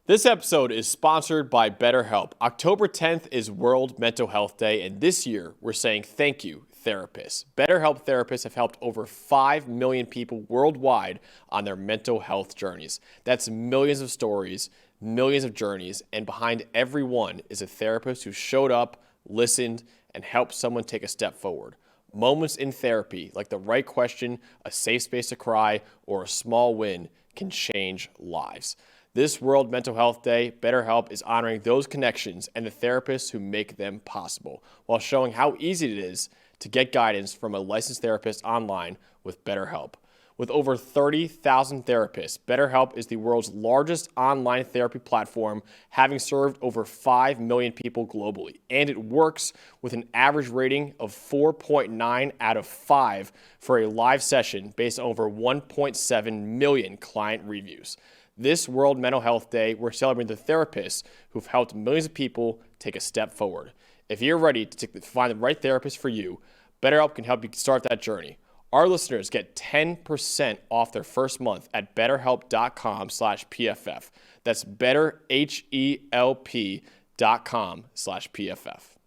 This episode is sponsored by BetterHelp. October 10th is World Mental Health Day, and this year we're saying thank you, therapists. BetterHelp therapists have helped over 5 million people worldwide on their mental health journeys. That's millions of stories, millions of journeys, and behind every one is a therapist who showed up, listened, and helped someone take a step forward. Moments in therapy, like the right question, a safe space to cry, or a small win, can change lives. This World Mental Health Day, BetterHelp is honoring those connections and the therapists who make them possible, while showing how easy it is to get guidance from a licensed therapist online with BetterHelp. With over 30,000 therapists, BetterHelp is the world's largest online therapy platform, having served over 5 million people globally. And it works with an average rating of 4.9 out of 5 for a live session based on over 1.7 million client reviews. This World Mental Health Day, we're celebrating the therapists who've helped millions of people take a step forward. If you're ready to find the right therapist for you, BetterHelp can help you start that journey. Our listeners get 10% off their first month at betterhelp.com/PFF. That's betterhelp.com/PFF.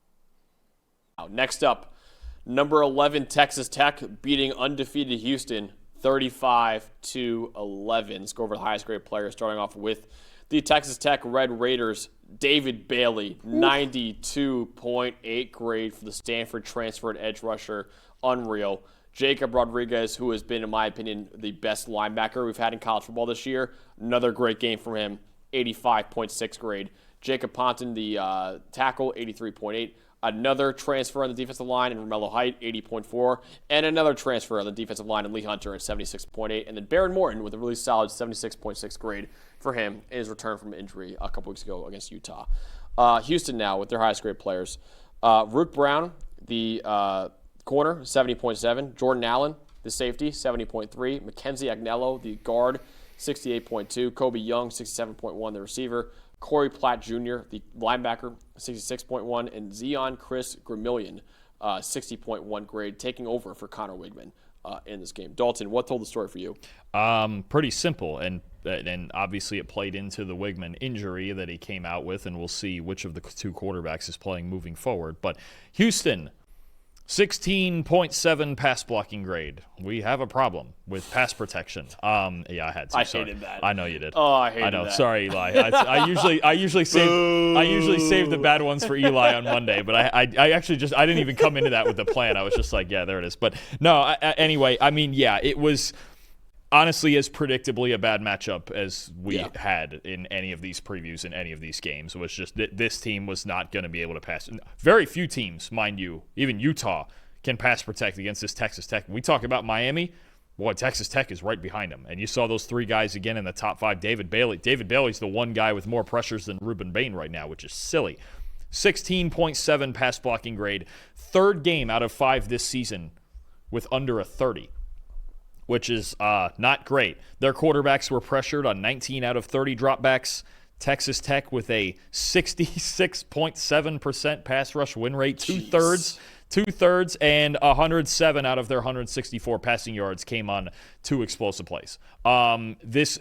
Next up, number 11 Texas Tech beating undefeated Houston 35-11. Let's go over the highest grade players, starting off with the Texas Tech Red Raiders. David Bailey, 92.8 grade for the Stanford transferred edge rusher. Unreal. Jacob Rodriguez, who has been, in my opinion, the best linebacker we've had in college football this year. Another great game from him, 85.6 grade. Jacob Ponton, the tackle, 83.8. Another transfer on the defensive line in Romello Height, 80.4. And another transfer on the defensive line in Lee Hunter at 76.8. And then Baron Morton with a really solid 76.6 grade for him in his return from injury a couple weeks ago against Utah. Houston now with their highest grade players. Rook Brown, the corner, 70.7. Jordan Allen, the safety, 70.3. Mackenzie Agnello, the guard, 68.2. Kobe Young, 67.1, the receiver. Corey Platt Jr., the linebacker, 66.1. And Zion Chris Gramillion, 60.1 grade, taking over for Connor Wigman in this game. Dalton, what told the story for you? Pretty simple, and obviously it played into the Wigman injury that he came out with, and we'll see which of the two quarterbacks is playing moving forward. But Houston, 16.7 pass blocking grade. We have a problem with pass protection. Yeah, I had to. I hated that. I know you did. Oh, I hated that. I know. That. Sorry, Eli. I usually save the bad ones for Eli on Monday, but I actually I didn't even come into that with the plan. I was just like, yeah, there it is. But no, anyway, I mean, yeah, it was honestly as predictably a bad matchup as we had in any of these previews in any of these games. It was just that this team was not going to be able to pass. Very few teams, mind you, even Utah, can pass protect against this Texas Tech. We talk about Miami, boy, Texas Tech is right behind them. And you saw those three guys again in the top five. David Bailey's the one guy with more pressures than Ruben Bain right now, which is silly. 16.7 pass blocking grade. Third game out of 5 this season with under a 30. Which is not great. Their quarterbacks were pressured on 19 out of 30 dropbacks. Texas Tech with a 66.7% pass rush win rate, two-thirds, and 107 out of their 164 passing yards came on 2 explosive plays. It's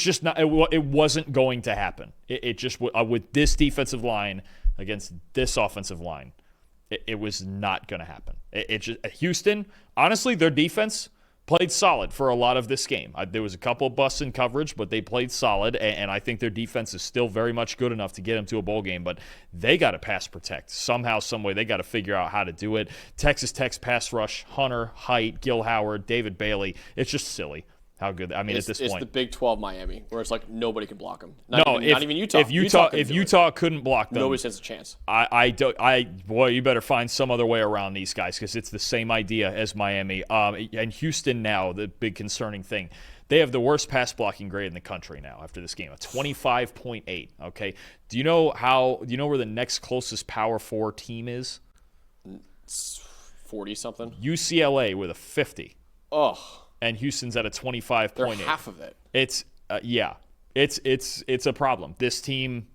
just not. It wasn't going to happen. It just with this defensive line against this offensive line. It was not going to happen. Houston, honestly, their defense played solid for a lot of this game. There was a couple of busts in coverage, but they played solid, and I think their defense is still very much good enough to get them to a bowl game, but they got to pass protect. Somehow, some way, they got to figure out how to do it. Texas Tech's pass rush, Hunter, Height, Gil Howard, David Bailey, it's just silly. How good? I mean, at this point, it's the Big 12 Miami, where it's like nobody can block them. Not even Utah. If Utah couldn't block them, nobody stands a chance. Boy, you better find some other way around these guys because it's the same idea as Miami. And Houston now, the big concerning thing, they have the worst pass blocking grade in the country now after this game, a 25.8. Okay, do you know where the next closest Power 4 team is? 40 something. UCLA with a 50. Ugh. And Houston's at a 25.8. They're half of it. It's a problem. This team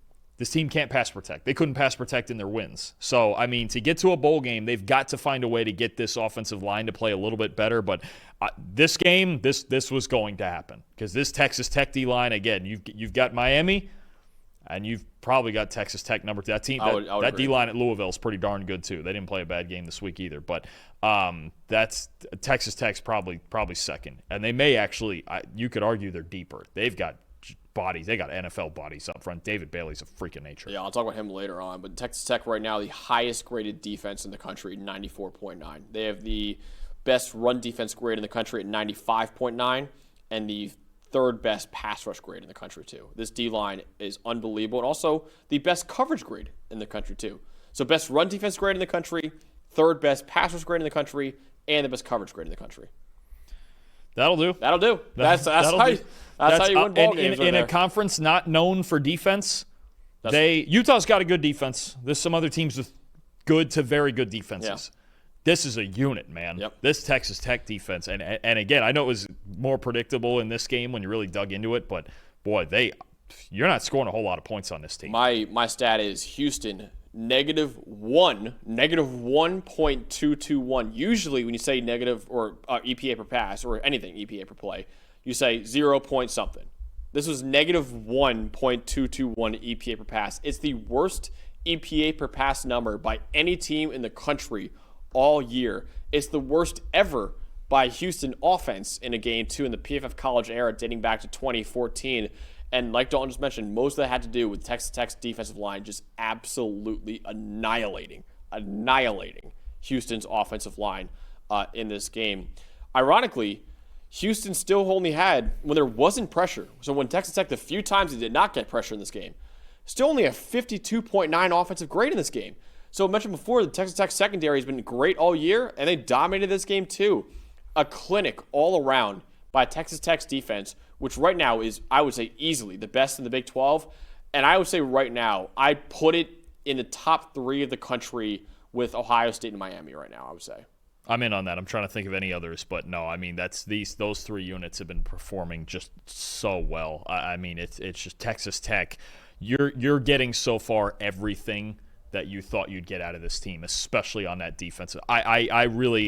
This team can't pass protect. They couldn't pass protect in their wins. So, I mean, to get to a bowl game, they've got to find a way to get this offensive line to play a little bit better. But this game, this was going to happen because this Texas Tech D-line, again, you've got Miami, and you've probably got Texas Tech number 2. That team, that D-line at Louisville is pretty darn good too. They didn't play a bad game this week either. But that's Texas Tech's probably second, and they may actually. You could argue they're deeper. They've got bodies. They got NFL bodies up front. David Bailey's a freak of nature. Yeah, I'll talk about him later on. But Texas Tech right now, the highest graded defense in the country, 94.9. They have the best run defense grade in the country at 95.9, and the third best pass rush grade in the country too. This D-line is unbelievable, and also the best coverage grade in the country too. So best run defense grade in the country, third best pass rush grade in the country, and the best coverage grade in the country. That'll do. That's how you win ball games. In a conference not known for defense, Utah's got a good defense. There's some other teams with good to very good defenses. Yeah. This is a unit, man. Yep. This Texas Tech defense, and again, I know it was more predictable in this game when you really dug into it, but boy, you're not scoring a whole lot of points on this team. My stat is Houston -1.221. Usually when you say negative or EPA per pass or anything EPA per play, you say 0 point something. This was -1.221 EPA per pass. It's the worst EPA per pass number by any team in the country all year. It's the worst ever by Houston offense in a game too in the PFF college era dating back to 2014. And like Dalton just mentioned, most of that had to do with Texas Tech's defensive line just absolutely annihilating Houston's offensive line in this game. Ironically, Houston still only had, when there wasn't pressure, so when Texas Tech, the few times they did not get pressure in this game, still only a 52.9 offensive grade in this game. So I mentioned before, the Texas Tech secondary has been great all year, and they dominated this game too. A clinic all around by Texas Tech's defense, which right now is, I would say, easily the best in the Big 12. And I would say right now, I put it in the top 3 of the country with Ohio State and Miami right now, I would say. I'm in on that. I'm trying to think of any others, but no, I mean, those 3 units have been performing just so well. I mean, it's just Texas Tech. You're getting so far everything that you thought you'd get out of this team, especially on that defense. I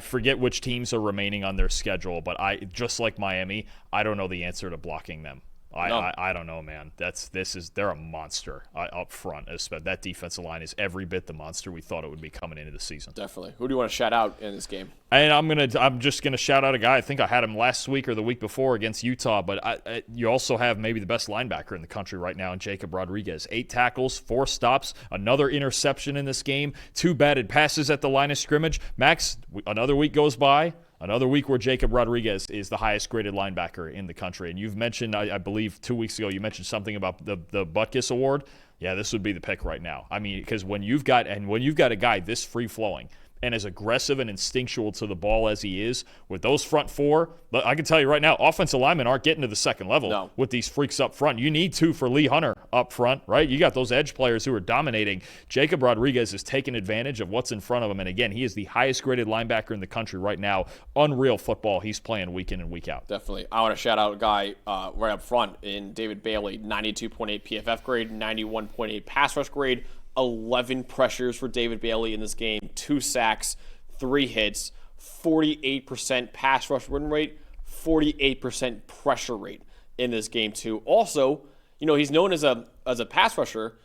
forget which teams are remaining on their schedule, but just like Miami, I don't know the answer to blocking them. I don't know, man. They're a monster up front. That defensive line is every bit the monster we thought it would be coming into the season. Definitely. Who do you want to shout out in this game? And I'm just gonna shout out a guy. I think I had him last week or the week before against Utah. But you also have maybe the best linebacker in the country right now in Jacob Rodriguez. 8 tackles, 4 stops, another interception in this game, 2 batted passes at the line of scrimmage. Max, another week goes by. Another week where Jacob Rodriguez is the highest graded linebacker in the country. And you've mentioned, I believe 2 weeks ago, you mentioned something about the Butkus Award. Yeah, this would be the pick right now. I mean, because when you've got a guy this free-flowing and as aggressive and instinctual to the ball as he is, with those front 4, I can tell you right now, offensive linemen aren't getting to the second level with these freaks up front. You need 2 for Lee Hunter up front, right? You got those edge players who are dominating. Jacob Rodriguez is taking advantage of what's in front of him, and again, he is the highest graded linebacker in the country right now. Unreal football he's playing week in and week out. Definitely. I want to shout out a guy right up front in David Bailey, 92.8 PFF grade, 91.8 pass rush grade, 11 pressures for David Bailey in this game, 2 sacks, 3 hits, 48% pass rush win rate, 48% pressure rate in this game too. Also, he's known as a pass rusher,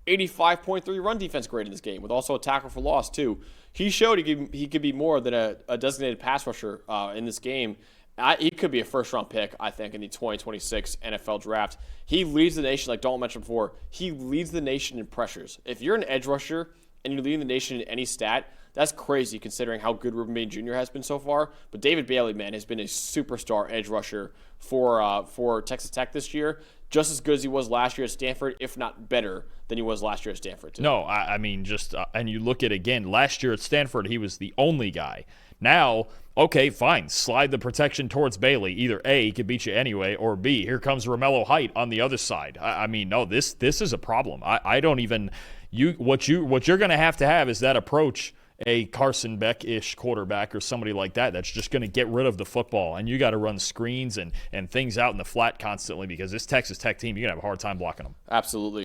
85.3 run defense grade in this game, with also a tackle for loss too. He showed he could be more than a designated pass rusher in this game. He could be a first-round pick, I think, in the 2026 NFL Draft. He leads the nation, like Dalton mentioned before. He leads the nation in pressures. If you're an edge rusher and you're leading the nation in any stat, that's crazy considering how good Ruben Bain Jr. has been so far. But David Bailey, man, has been a superstar edge rusher for Texas Tech this year. Just as good as he was last year at Stanford, if not better than he was last year at Stanford, too. No, I mean, and you look at, again, last year at Stanford, he was the only guy. Now, okay, fine, slide the protection towards Bailey. Either A, he could beat you anyway, or B, here comes Romello Height on the other side. I mean, no, this is a problem. I don't even what you're going to have is that approach a Carson Beck-ish quarterback or somebody like that that's just going to get rid of the football, and you got to run screens and things out in the flat constantly because this Texas Tech team, you're going to have a hard time blocking them. Absolutely.